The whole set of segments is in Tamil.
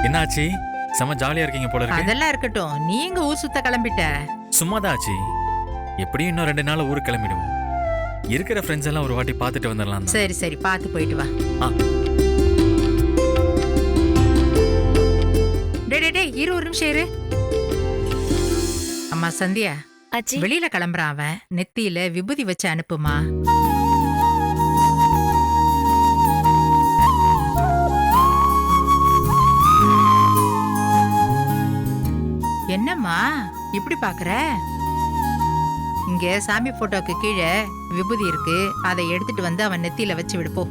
என்னாச்சு? செம ஜாலியா இருக்கீங்க போல இருக்கு. அதெல்லாம் இருக்கட்டும், நீங்க ஊர் சுத்த கிளம்பிட்ட. சும்மாதான் ஆச்சு. எப்படியும் இன்னும் 2 நாள் ஊருக்கு கிளம்பிடுவோம். இருக்கிற ஃப்ரெண்ட்ஸ் எல்லாம் ஒரு வாட்டி பார்த்துட்டு வந்துடலாம் தான். சரி சரி, பார்த்து போயிட்டு வா. டேய் இரு, ஒரு நிமிஷம் இரு. அம்மா சந்தியா, வெளியில கிளம்புறான் அவன். நெத்தியில விபூதி வச்சு அனுப்புமா. என்னம்மா இப்படி பாக்குற? இங்க சாமி போட்டோக்கு கீழே விபூதி இருக்கு, அதை எடுத்துட்டு வந்து அவன் நெத்தியில வச்சு விடுப்போ.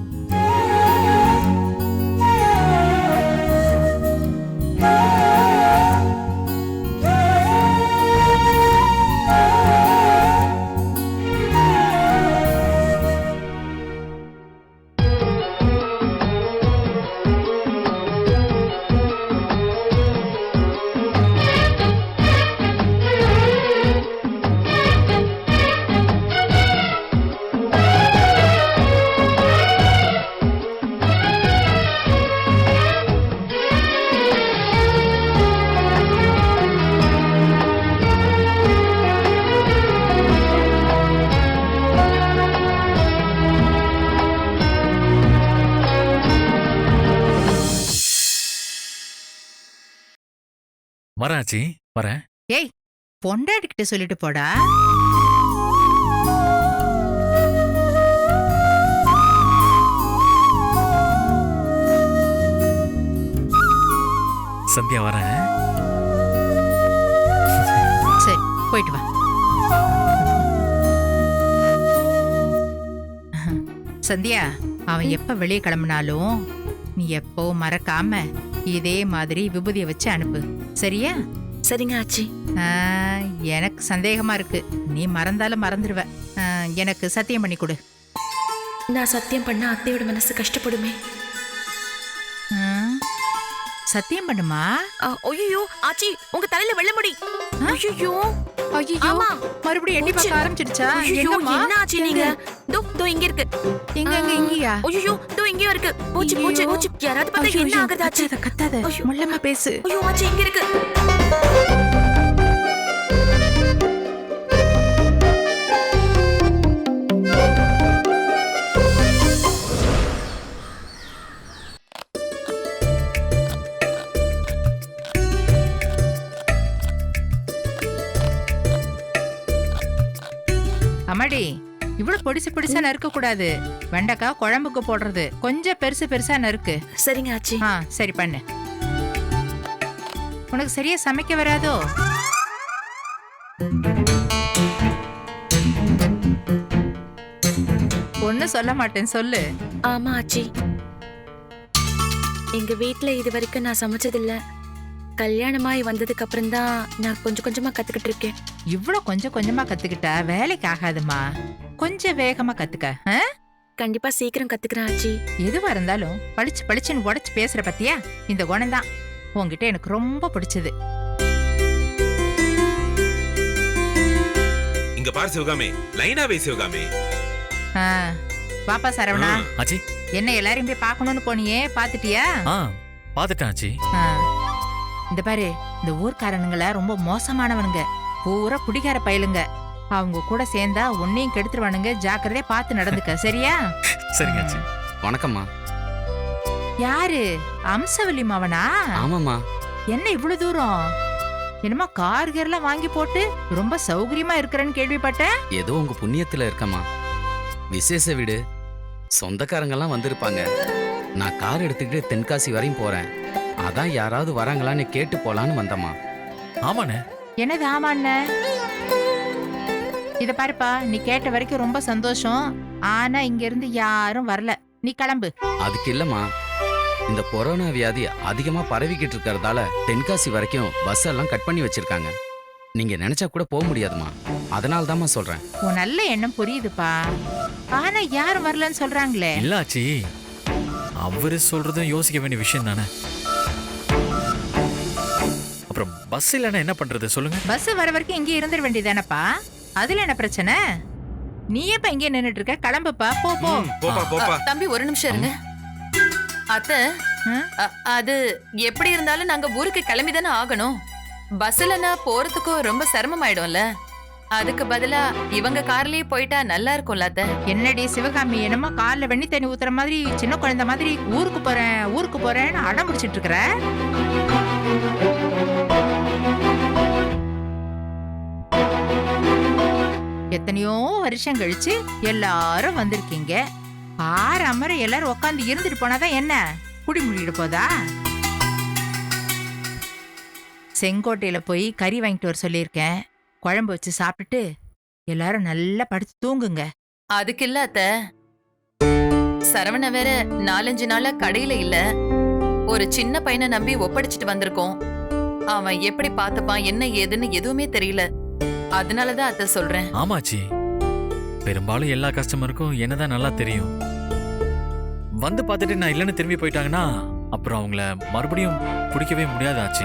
வராச்சி, வரேன். ஏய், பொண்டாட்டிக்கிட்ட சொல்லிட்டு போடா. சந்தியா வரேன். சரி, போயிட்டு வா. சந்தியா, அவன் எப்ப வெளியே கிளம்பினாலும் நீ எப்போ மறக்காம இதே மாதிரி விபூதியை வச்சு அனுப்பு, சரியா? சரிங்க ஆச்சி. எனக்கு சந்தேகமா இருக்கு, நீ மறந்தாலும் மறந்துடுவ. எனக்கு சத்தியம் பண்ணி கொடு. நான் சத்தியம் பண்ண அத்தையோட மனசு கஷ்டப்படுமே. சத்தியம் பண்ணுமா? ஐயோ ஆச்சி, உங்க தலையில வெள்ள முடி. ஐயோ ஐயோ, மறுபடியும் எண்ணி பார்க்க ஆரம்பிச்சிடுச்சா? என்ன ஆச்சி நீங்க? தோ இங்க இருக்கு. எங்க எங்க இங்கயா? ஐயோ தோ இங்கயும் இருக்கு. போச்சு போச்சு போச்சு. யாராவது பார்த்தா என்ன ஆகுது ஆச்சி? கத்தாத, மொல்லமா பேசு. ஐயோ ஆச்சி இங்க இருக்கு. அம்மாடி, இவ்வளவு பொடிசு பொடிசா நறுக்க கூடாது. வெண்டைக்காய் குழம்புக்கு போடுறது, கொஞ்சம் பெருசு பெருசா நறுக்கு. சரிங்க ஆச்சி. சரி பண்ணு. உனக்கு சரியா சமைக்க வராதோ? ஒன்னும் சொல்ல மாட்டேன், சொல்லு. ஆமா ஆச்சி, எங்க வீட்ல இது வரைக்கும் நான் சமைச்சதில்ல. கல்யாணமாய் வந்ததுக்கு அப்புறம் தான் நான் கொஞ்சம் கொஞ்சமா கத்துக்கிட்டு இருக்கேன். இவ்வளவு கொஞ்சம் கொஞ்சமா கத்துக்கிட்டா வேலைக்கு ஆகாதுமா. கொஞ்சம் வேகமா கத்துக்க. கண்டிப்பா சீக்கிரம் கத்துக்கிறேன் ஆச்சி. எதுவா இருந்தாலும் பளிச்சு பளிச்சுன்னு உடைச்சு பேசுற பத்தியா, இந்த குணம் தான் உன்கிட்ட எனக்கு ரொம்ப பிடிச்சது. இங்க பாரு சிவகாமி, லைனா வே சிவகாமி. பாப்பா சரவணா, ஆச்சி, என்ன எல்லாரையும் போய் பார்க்கணும்னு போனியே, பாத்துட்டியா? பாத்துட்டேன் ஆச்சி. இந்த பாரு, இந்த ஊர்க்காரனுங்கள ரொம்ப மோசமானவனுங்க, பூரா குடிகார பயலுங்க. அவங்க கூட சேர்ந்தா உன்னையும் கெடுத்துருவானுங்க. ஜாக்கிரதையா பார்த்து நடந்துக்க, சரியா? சரிங்க ஆச்சி. வணக்கம்மா. யாரு? அம்சவல்லி மாவனா? ஆமாம்மா. என்ன இவ்வளவு தூரம்? என்னமா கார் கேர்லாம் வாங்கி போட்டு ரொம்ப சௌகரியமா இருக்கிறேன்னு கேள்விப்பட்டேன். ஏதோ உங்க புண்ணியத்துல இருக்கம்மா. விசேஷ வீடு, சொந்தக்காரங்கெல்லாம் வந்திருப்பாங்க. நான் கார் எடுத்துக்கிட்டு தென்காசி வரையும் போறேன். அதான் யாராவது வராங்களான்னு கேட்டு போலான்னு வந்தம்மா. ஆமாண்ணே. என்னது ஆமாண்ணே? இத பாருப்பா, நீ கேட்ட வரைக்கும் ரொம்ப சந்தோஷம். ஆனா இங்க இருந்து யாரும் வரல, நீ கிளம்பு. அதுக்கு இல்லம்மா, இந்த கொரோனா வியாதி அதிகமா பரவிக்கிட்டு இருக்கறதால தென்காசி வரைக்கும் பஸ் எல்லாம் கட் பண்ணி வச்சிருக்காங்க. நீங்க நினைச்சா கூட போக முடியாதுமா. அதனால தாம்மா சொல்றேன். உன் நல்ல எண்ணம் புரியுதுப்பா, ஆனா யாரும் வரலன்னு சொல்றாங்களே. இல்ல ஆச்சி, அவரு சொல்றதும் யோசிக்க வேண்டிய விஷயம் தானே. அப்புறம் பஸ் இல்லைன்னா என்ன பண்றது சொல்லுங்க? பஸ் வர வரைக்கும் இங்கே இருந்துட வேண்டியதானப்பா, அதுல என்ன பிரச்சனை? நீ எப்ப இங்கே நின்னுட்டு இருக்க? கிளம்புப்பா, போ போ. போப்பா போப்பா. தம்பி ஒரு நிமிஷம் இருங்க. அத்தை, அது எப்படி இருந்தாலும் நாங்க ஊருக்கு கிளம்பிதானே ஆகணும். பஸ்லனா போறதுக்கும் ரொம்ப சிரமமாயிடும்ல. அதுக்கு பதிலா இவங்க கார்லயே போயிட்டா நல்லா இருக்கும்ல அத்தை. என்னடி சிவகாமி, என்னமோ கால்ல வெண்ணி தண்ணி ஊத்துற மாதிரி சின்ன குழந்தை மாதிரி ஊருக்கு போறேன்னு அடம் பிடிச்சிட்டு இருக்கிற. எத்தனையோ வருஷம் கழிச்சு எல்லாரும் வந்திருக்கீங்க. ஆறாமரை எல்லாரும் உட்காந்து இருந்துட்டு போனாதான் என்ன குடி முடிட்டு போதா? செங்கோட்டையில போய் கறி வாங்கிட்டு வர சொல்லியிருக்கேன். குழம்பு வச்சு சாப்பிட்டுட்டு எல்லாரும் நல்லா படுத்து தூங்குங்க. அதுக்கு இல்ல அத்தை, சரவண வேற 4-5 நாளா கடையில இல்ல. ஒரு சின்ன பையனை நம்பி ஒப்படைச்சிட்டு வந்திருக்கோம். அவன் எப்படி பாத்துப்பான் என்ன ஏதுன்னு எதுவுமே தெரியல. அதனாலதான் அத்தை சொல்றேன். ஆமாச்சி, பெரும்பாலும் எல்லா கஸ்டமருக்கும் என்னதான் நல்லா தெரியும். வந்து பார்த்துட்டு நான் இல்லைன்னு திரும்பி போயிட்டாங்கன்னா அப்புறம் அவங்கள மறுபடியும் பிடிக்கவே முடியாதாச்சு.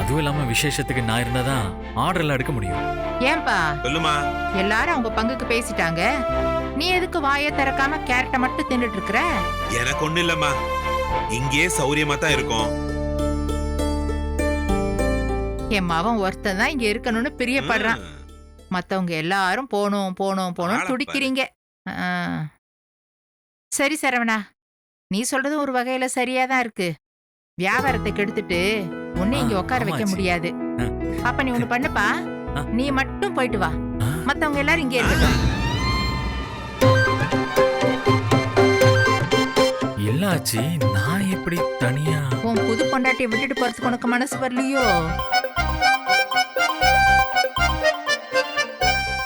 அதுவும் இல்லாம விசேஷத்துக்கு நான் இருந்தாதான் ஆர்டர் எல்லாம் எடுக்க முடியும். ஏன்பா சொல்லுமா. எல்லாரும் அவங்க பங்குக்கு பேசிட்டாங்க, நீ எதுக்கு வாயை திறக்காம கேரட்டை மட்டும் தின்னுட்டு இருக்கிற? எனக்கு ஒண்ணு இல்லம்மா, இங்கே சௌரியமா தான் இருக்கும். என் மவன் ஒருத்தன் தான் இங்க இருக்கணும்னு பிரியப்படுறான். மத்தவங்க எல்லாரும் போனோம் போனோம் போனோம் துடிக்கிறீங்க. ஆ. சரி சரவணா, நீ சொல்றது ஒரு வகையில சரியாதான் இருக்கு. வியாபாரத்தை கெடுத்துட்டு உன்னை இங்க உட்கார வைக்க ஆமாச்சி. முடியாது. அப்ப நீ ஒண்ணு பண்ணுப்பா, ஆ. நீ மட்டும் போயிட்டு வா, மத்தவங்க எல்லாரும் இங்கே இருக்கட்டும். இல்ல ஆச்சி, நான் எப்படி தனியா? உன் புது பொண்டாட்டியை விட்டுட்டு போறதுக்கு உனக்கு மனசு வரலையோ?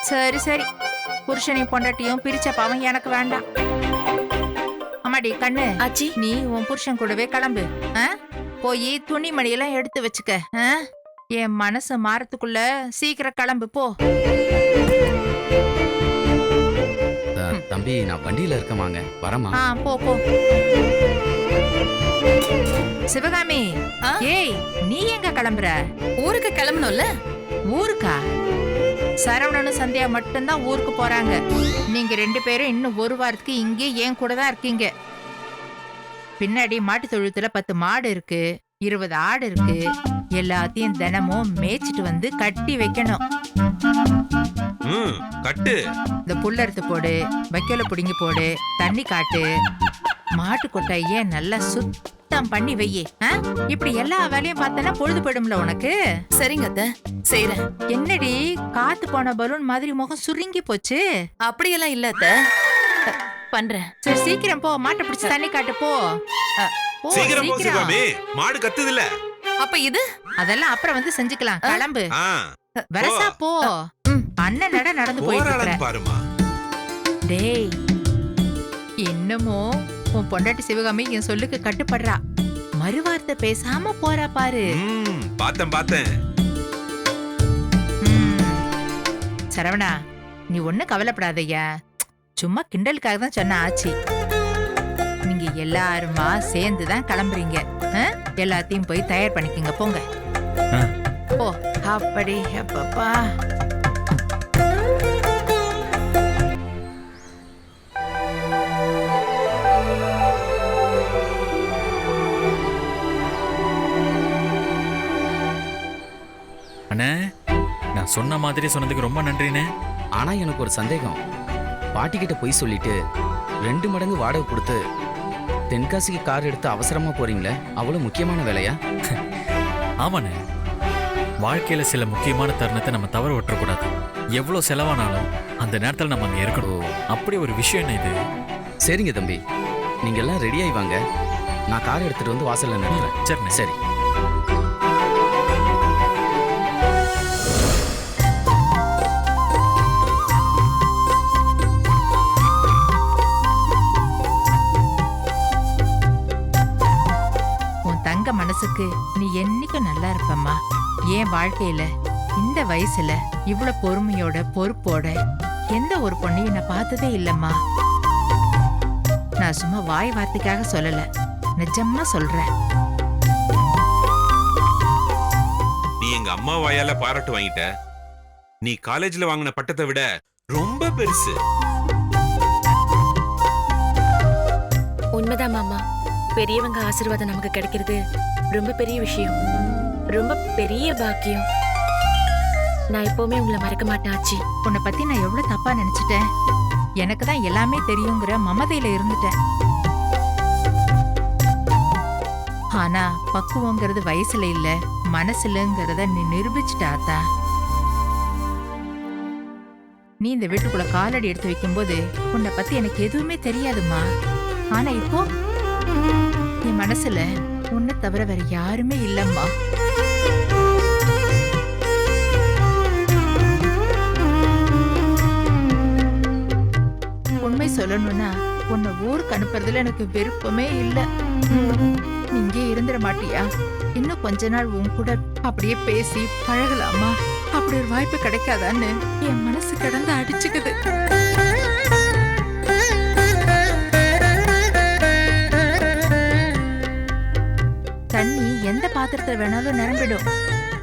சரி சரி, புருஷனையும் பொண்டாட்டியும் பிரிச்ச பாவம் எனக்கு வேண்டாம். அம்மாடி கண்ணு, ஆச்சி, நீ உன் புருஷன் கூடவே கிளம்பு. போய் துணிமணியெல்லாம் எடுத்து வச்சுக்க. என் மனசு மாறத்துக்குள்ள சீக்கிரம் கிளம்பு போ. தம்பி, நான் வண்டியில இருக்கமாங்க, வரமா? போ போ. சிவகாமி, ஆ? ஏய் நீ எங்க கிளம்புற? ஊருக்கு கிளம்பணும்ல. ஊருக்கா? சரவணனும் சந்தியா மட்டும்தான் ஊருக்கு போறாங்க. நீங்க 2 பேரும் இன்னும் ஒரு வாரத்துக்கு இங்கே என் கூட தான் இருக்கீங்க. பின்னாடி மாட்டு தொழுத்துல 10 மாடு இருக்கு, 20 ஆடு இருக்கு. எல்லாத்தையும் தினமும் மேய்ச்சிட்டு வந்து கட்டி வைக்கணும். கட்டு. இந்த புல்லறுத்து போடு, வைக்கோல புடுங்கி போடு, தண்ணி காட்டு, மாட்டு கொட்டாய நல்லா சுத்தம் பண்ணி வையே. இப்படி எல்லா வேலையும் பார்த்தனா பொழுது போயிடும்ல உனக்கு. சரிங்க அத்தை, செய்றேன். என்னடி காத்து போன பலூன் மாதிரி முகம் சுருங்கி போச்சு? அப்படியெல்லாம் இல்ல அத்தை, பண்றேன். சரி சீக்கிரம் போ, மாட்டை பிடிச்சு தண்ணி காட்டு போ. போ, சீக்கிரம் போ சிவகாமி, மாடு கத்துதுல. அப்ப இது அதெல்லாம் அப்புறம் வந்து செஞ்சுக்கலாம். கிளம்பு, ஆ, வரசா போ. அண்ணன் நடந்து போயிட்டு இருக்கிற. போறாளன்னு பாருமா. டேய், என்னமோ உன் பொண்டாட்டி சிவகாமி என் சொல்லுக்கு கட்டுப்படுறா. மறுவார்த்தை பேசாம போறா பாரு. பார்த்தேன். சரவணா, நீ ஒண்ணு கவலைப்படாதய்யா. சும்மா கிண்டலுக்காக தான் சொன்ன ஆச்சி. நீங்க எல்லாருமா சேர்ந்துதான் கிளம்புறீங்க. எல்லாத்தையும் போய் தயார் பண்ணிக்கங்க, போங்க. போ. அப்படி அப்பப்பா. அண்ணே, நான் சொன்ன மாதிரி சொன்னதுக்கு ரொம்ப நன்றிண்ணே. ஆனா எனக்கு ஒரு சந்தேகம். பாட்டிக்கிட்ட போய் சொல்லிட்டு 2 மடங்கு வாடகை கொடுத்து தென்காசிக்கு கார் எடுத்து அவசரமா போறீங்களே, அவ்வளவு முக்கியமான வேலையா? ஆமாண்ணே, வாழ்க்கையில சில முக்கியமான தருணத்தை நம்ம தவற விட்டுறக்கூடாது. எவ்வளவு செலவானாலும் அந்த நேரத்தில் நம்ம அங்க இருக்கணும். அப்படி ஒரு விஷயம் என்ன இது? சரிங்க தம்பி, நீங்க எல்லாம் ரெடி ஆகி வாங்க. நான் கார் எடுத்துட்டு வந்து வாசல்ல நிறுத்துறேன். சரிண்ணே. சரி. மனசுக்கு நீ என்னைக்கும் நல்லா இருப்பம்மா. என் வாழ்க்கையில இந்த வயசுல இவ்வளவு பொறுமையோட பொறுப்போட எந்த ஒரு பொண்ணையும் நான் பார்த்ததே இல்லம்மா. நான் சும்மா வாய் வார்த்தைக்காக சொல்லல, நிஜமா சொல்றேன். நீ எங்க அம்மா வாயால பாராட்டு வாங்கிட்ட. நீ காலேஜ்ல வாங்கின பட்டத்தை விட ரொம்ப பெருசு. உண்மைதான் மாமா. பெரியவங்க ஆசீர்வாதம் நமக்கு கிடைக்கிறது ரொம்ப பெரிய விஷயம், ரொம்ப பெரிய பாக்கியம். நான் எப்பவுமே உங்களை மறக்க மாட்டேன் ஆச்சி. உன்னை பத்தி நான் எவ்வளவு தப்பா நினைச்சிட்டேன். எனக்கு தான் எல்லாமே தெரியுங்கிற மமதையில இருந்துட்டேன். ஆனா பக்குவங்கிறது வயசுல இல்ல, மனசுலங்கிறத நீ நிரூபிச்சுட்ட ஆத்தா. நீ இந்த வீட்டுக்குள்ள காலடி எடுத்து வைக்கும்போது உன்னை பத்தி எனக்கு எதுவுமே தெரியாதுமா. ஆனா இப்போ என் மனசுல உன்னை தவிர வேற யாருமே இல்லம்மா. உண்மை சொல்லணும்னா உன்னை ஊருக்கு அனுப்புறதுல எனக்கு விருப்பமே இல்ல. நீ இங்கே இருந்துட மாட்டியா? இன்னும் கொஞ்ச நாள் உன் கூட அப்படியே பேசி பழகலாமா? அப்படி ஒரு வாய்ப்பு கிடைக்காதான்னு என் மனசு கிடந்து அடிச்சுக்குது. தண்ணி எந்த பாத்திரத்துல வேணாலும் நிரம்பிடும்,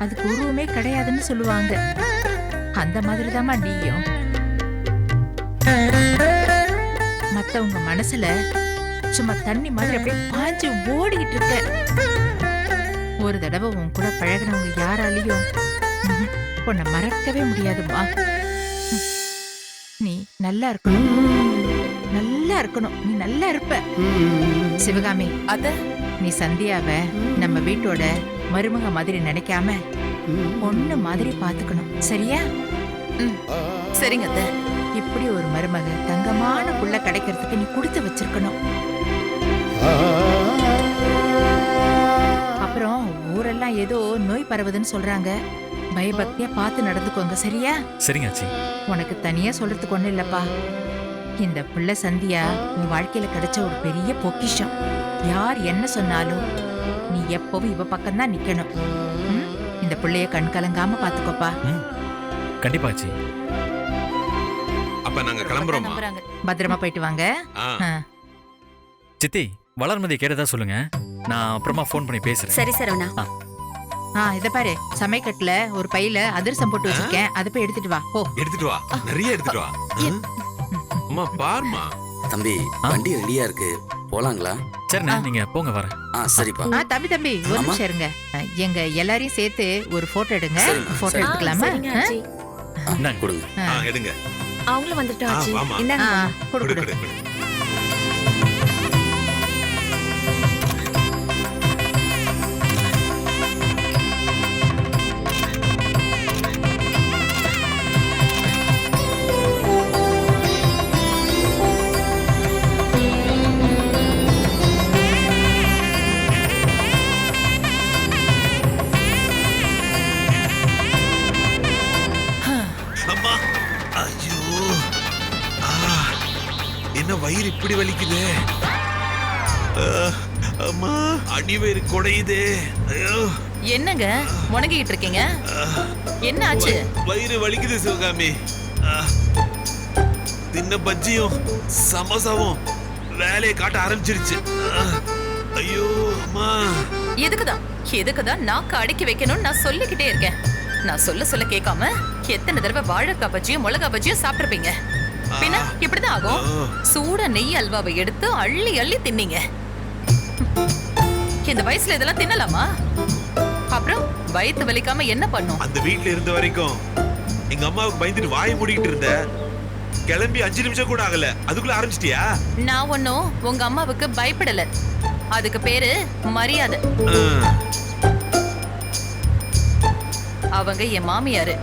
அதுக்கு உருவமே கிடையாதுன்னு சொல்லுவாங்க. அந்த மாதிரிதாம்மா நீயும். மத்தவங்க மனசுல சும்மா தண்ணி மாதிரி அப்படியே பாஞ்சு ஓடிக்கிட்டு இருக்க. ஒரு தடவை உன் கூட பழகினவங்க யாராலையும் உன்னை மறக்கவே முடியாதுமா. நீ நல்லா இருக்கணும், நல்லா இருக்கணும். நீ நல்லா இருப்ப. சிவகாமி, அத்த நீ சந்தியாவை நம்ம வீட்டோட மருமக மாதிரி நினைக்காம பொண்ணு மாதிரி பாத்துக்கணும், சரியா? சரிங்க அத்த. இப்படி ஒரு மருமக தங்கமான புள்ள கிடைக்கிறதுக்கு நீ கொடுத்து வச்சிருக்கணும். அப்புறம் ஊரெல்லாம் ஏதோ நோய் பரவுதுன்னு சொல்றாங்க. பயபக்தியா பார்த்து நடந்துக்கோங்க, சரியா? சரிங்க ஆச்சி. உனக்கு தனியா சொல்றதுக்கு ஒண்ணு இல்லப்பா. இந்த புள்ள சந்தியா உன் வாழ்க்கையில கிடைச்ச ஒரு பெரிய பொக்கிஷம். யார் என்ன சொன்னாலும் நீ எப்பவும் இவ பக்கம்தான் நிக்கணும். ம்? இந்த புள்ளைய கண் கலங்காம பாத்துக்கோப்பா. கண்டிப்பா ஆச்சி. அப்ப நாங்க கிளம்புறோமா? நம்புறாங்க. பத்திரமா போயிட்டு வாங்க. ஆ. ஆ. சித்தி, வளர்மதி கேட்டதா சொல்லுங்க. நான் அப்புறமா ஃபோன் பண்ணி பேசுறேன். சரி சரவணா. இத பாரு, சமைக்கட்டுல ஒரு பையில அதிரசம் போட்டு வச்சிருக்கேன், அதை போய் எடுத்துட்டு வா. போ. எடுத்துட்டு வா, நிறைய எடுத்துட்டு வா. அம்மா பாருமா. தம்பி, வண்டி ரெடியா இருக்கு, போலாங்களா? சரிண்ணா, நீங்க போங்க, வரேன். சரிப்பா. தம்பி ஒரு ஆமா. நிமிஷம் இருங்க. எங்க எல்லாரையும் சேர்த்து ஒரு போட்டோ எடுங்க. சரிம்மா, போட்டோ சரி. எடுத்துக்கலாமா? சரிங்க ஆச்சி. இந்தாங்க. கொடுங்க. எடுங்க. அவங்களும் வந்துட்டோம் ஆச்சி. வாமா. இந்தாங்க மாமா. கொடு குடு, கொடு. குடு, குடு. அம்மா, ஐயோ, என்ன வயிறு இப்படி வலிக்குது? அம்மா, அடிவயிறு குடையுதே. ஐயோ, என்னங்க முணங்கிட்டு இருக்கீங்க? என்ன ஆச்சு? வயிறு வலிக்குது சிவகாமி. தின்ன பஜ்ஜியும் சமோசாவும் வேலையை காட்ட ஆரம்பிச்சிருச்சு. ஐயோ அம்மா. எதுக்குதான் நாக்கு அடக்கி வைக்கணும்னு நான் சொல்லிக்கிட்டே இருக்கேன். நான் சொல்ல கேட்காம எத்தனை தடவை வாழைக்காய் பஜ்ஜியும் மிளகா பஜ்ஜியும் சாப்பிட்டுருப்பீங்க. பின்ன இப்படிதான் ஆகும். சூட நெய் அல்வாவை எடுத்து அள்ளி அள்ளி தின்னீங்க. இந்த வயசுல இதெல்லாம் தின்னலாமா? அப்புறம் வயித்து வலிக்காம என்ன பண்ணும்? அந்த வீட்ல இருந்த வரைக்கும் எங்க அம்மாவுக்கு பயந்துட்டு வாயை மூடிக்கிட்டு இருந்த. கிளம்பி 5 நிமிஷம் கூட ஆகல, அதுக்குள்ள ஆரம்பிச்சிட்டியா? நான் ஒன்னும் உங்க அம்மாவுக்கு பயப்படல. அதுக்கு பேரு மரியாதை. அவங்க என் மாமியாரு.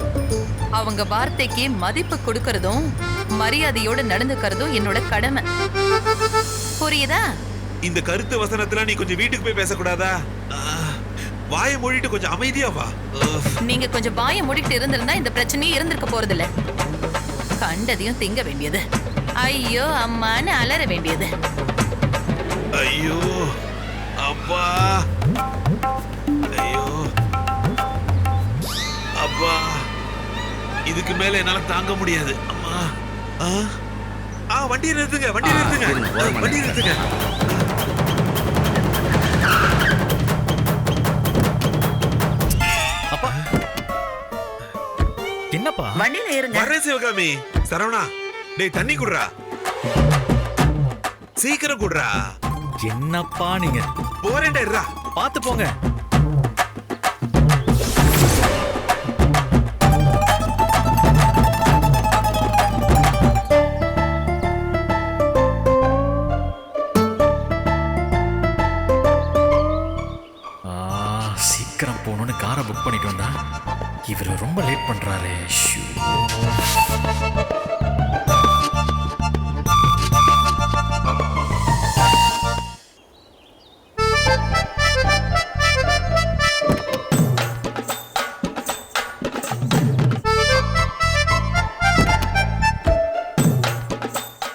அவங்க வார்த்தைக்கு மதிப்பு கொடுக்கறதும் மரியாதையோட நடந்துக்கிறதும் என்னோட கடமை. புரியுதா? இந்த கருத்து வசனத்துல நீ கொஞ்சம் வீட்டுக்கு போய் பேசக்கூடாதா? வாயை மூடிட்டு கொஞ்சம் அமைதியா வா. நீங்க கொஞ்சம் வாயை மூடிட்டு இருந்திருந்தா இந்த பிரச்சனையே இருந்திருக்க போறதில்ல. கண்டதையும் திங்க வேண்டியது, ஐயோ அம்மான்னு அலற வேண்டியது. ஐயோ அப்பா, ஐயோ அப்பா, இதுக்கு மேல என்னால தாங்க முடியாது. அம்மா. வண்டி நிறுத்துங்க, வண்டி நிறுத்துங்க, வண்டி நிறுத்துங்க. அப்பா, என்னப்பா? வண்டியில இருங்க. வரேன் சிவகாமி. சரவணா, டேய் தண்ணி குடுறா, சீக்கிரம் குடுறா. என்னப்பா நீங்க போறேன்டா இருடா. பார்த்து போங்க. சீக்கிரம் போகணும்னு காரை புக் பண்ணிட்டு வந்தா இவர் ரொம்ப லேட் பண்றாரு. ஷூ.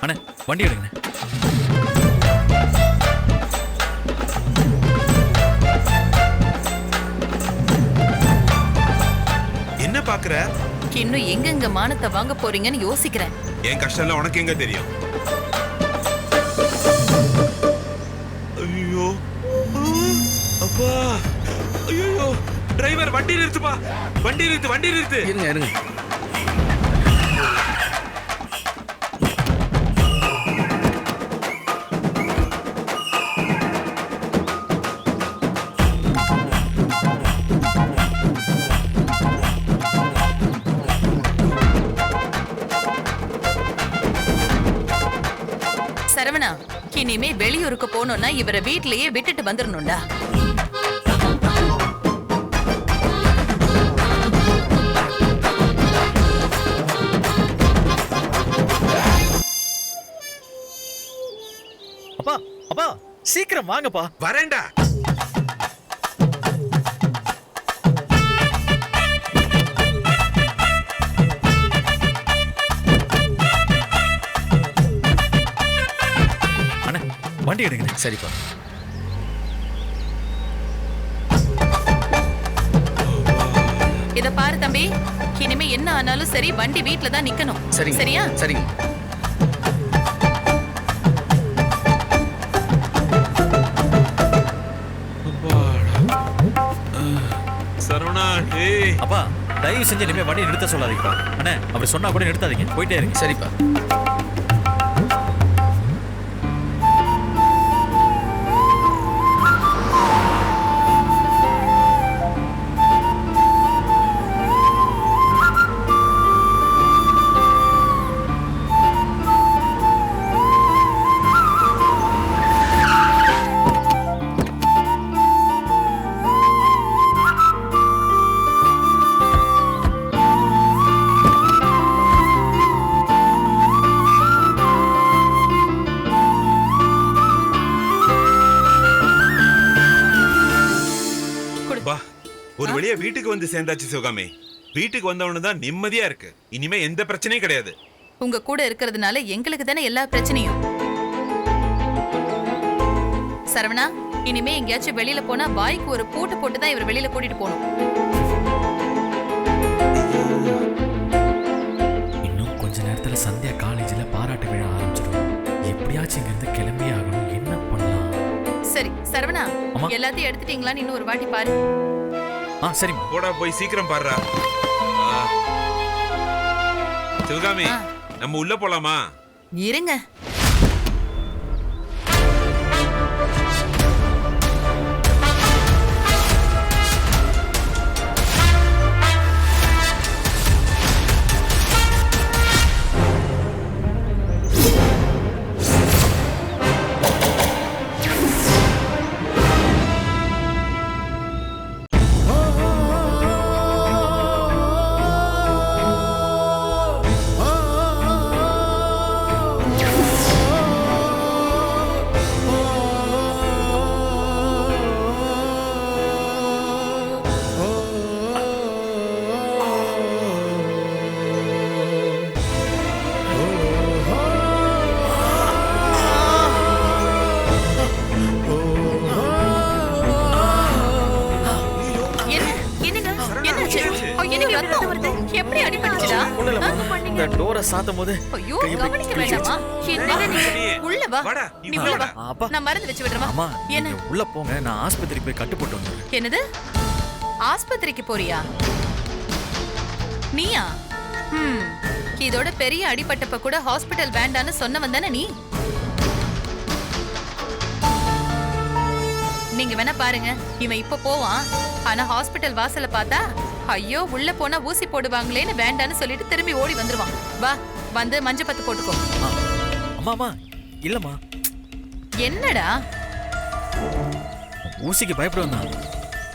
அண்ணே வண்டி எடுங்க. என்ன பாக்குற? இன்னும் எங்கெங்க மானத்தை வாங்க போறீங்கன்னு யோசிக்கிறேன். என் கஷ்டம் எல்லாம் உனக்கு எங்க தெரியும்? ஐயோ அப்பா, ஐயோ டிரைவர் வண்டி நிறுத்துப்பா, வண்டி நிறுத்து, வண்டி நிறுத்து. இருங்க இருங்க. சரவணா, இனிமே வெளியூருக்கு போனோம்னா இவரை வீட்லயே விட்டுட்டு வந்துடணும்டா. அப்பா அப்பா சீக்கிரம் வாங்கப்பா. வரேன்டா. அண்ணே வண்டி எடுங்க. சரிப்பா. இத பாரு தம்பி, இனிமே என்ன ஆனாலும் சரி வண்டி வீட்ல தான் நிக்கணும். சரிங்க. சரியா? சரிங்க. சரவணா, டேய். அப்பா தயவு செஞ்சு இனிமே வண்டி நிறுத்த சொல்லாதீங்கப்பா. அண்ணே அப்படி சொன்னா கூட நிறுத்தாதீங்க, போயிட்டே இருங்க. சரிப்பா. ஒரு வழியா வீட்டுக்கு வந்து சேர்ந்தாச்சு சிவகாமி. வீட்டுக்கு வந்தவனு தான் நிம்மதியா இருக்கு. இனிமே எந்த பிரச்சனையும் கிடையாது. உங்க கூட இருக்கிறதுனால எங்களுக்கு தானே எல்லா பிரச்சனையும். சரவணா, இனிமே எங்கேயாச்சும் வெளியில போனா வாய்க்கு ஒரு பூட்டு போட்டு தான் இவர் வெளியில கூட்டிட்டு போகணும். இன்னும் கொஞ்ச நேரத்துல சந்தியா காலேஜ்ல பாராட்டு விழா ஆரம்பிச்சிடும். எப்படியாச்சும் இங்க இருந்து கிளம்பி ஆகணும். என்ன பண்ணலாம்? சரி சரவணா, அம்மா. எல்லாத்தையும் எடுத்துட்டீங்களான்னு இன்னும் ஒரு வாட்டி பாரு. சரிம்மா. போடா போய் சீக்கிரம் பாடுறா. சிவகாமி, நம்ம உள்ள போலாமா? இருங்க. எப்படி அடிபட்டுச்சுடா? இந்த டோரை சாத்தும் போது ஐயோ, கவனிக்க வேண்டாமா? என்னங்க நீ உள்ள வா. வாடா, நீ உள்ள வா. அப்பா நான் மருந்து வெச்சு விடுறேன். அம்மா என்ன? நீங்க உள்ள போங்க, நான் ஆஸ்பத்திரிக்கு போய் கட்டு போட்டு வந்துடுறேன். என்னது? ஆஸ்பத்திரிக்கு போறியா? நீயா? இதோட பெரிய அடிபட்டப்ப கூட ஹாஸ்பிடல் வேண்டான்னு சொன்னவன் தானே நீ? நீங்க வேணா பாருங்க, இவன் இப்ப போவான். ஆனா ஹாஸ்பிட்டல் வாசல்ல பார்த்தா ஐயோ உள்ள போனா ஊசி போடுவாங்களேன்னு வேண்டான்னு சொல்லிட்டு திரும்பி ஓடி வந்துருவான். வா, வந்து மஞ்சள் பத்து போட்டுக்கோ. அம்மா இல்லம்மா, என்னடா ஊசிக்கு பயப்படுவேன் தான்.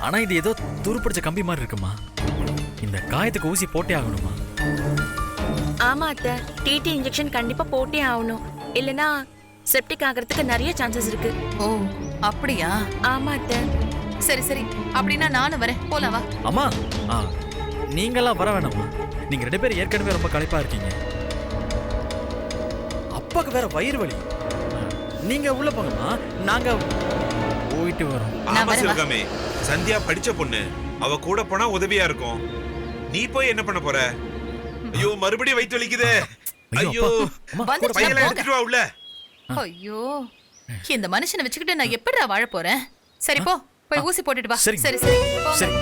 ஆனா இது ஏதோ துருப்பிடிச்ச கம்பி மாதிரி இருக்குமா. இந்த காயத்துக்கு ஊசி போட்டே ஆகணுமா? ஆமா அத்தை, டிடி இன்ஜெக்ஷன் கண்டிப்பா போட்டே ஆகணும். இல்லனா செப்டிக் ஆகிறதுக்கு நிறைய சான்சஸ் இருக்கு. ஓ அப்படியா? ஆமா அத்தை. சரி சரி, அப்படின்னா நானும் வரேன், போலாம் வா. அம்மா நீங்கெல்லாம் வர வேணாம்மா. நீங்க 2 பேரும் ஏற்கனவே ரொம்ப களைப்பா இருக்கீங்க. அப்பாக்கு வேற வயிறு வலி. நீங்க உள்ள போங்கம்மா, நாங்க போயிட்டு வரோம். நான் ஆமா வரேன், வா. சிவகாமி, சந்தியா படிச்ச பொண்ணு, அவ கூட போனா உதவியா இருக்கும். நீ போய் என்ன பண்ண போற? ஐயோ மறுபடியும் வயித்து வலிக்குதே. ஐயோ அம்மா, வந்து கூட பையெல்லாம் போங்க. எடுத்துட்டு வா உள்ள. ஐயோ, இந்த மனுஷனை வச்சுக்கிட்டு நான் எப்படிடா வாழ போறேன்? சரி போ, போய் ஊசி போட்டுட்டு வா. சரிங்க. சரி சரி போங்க. சரி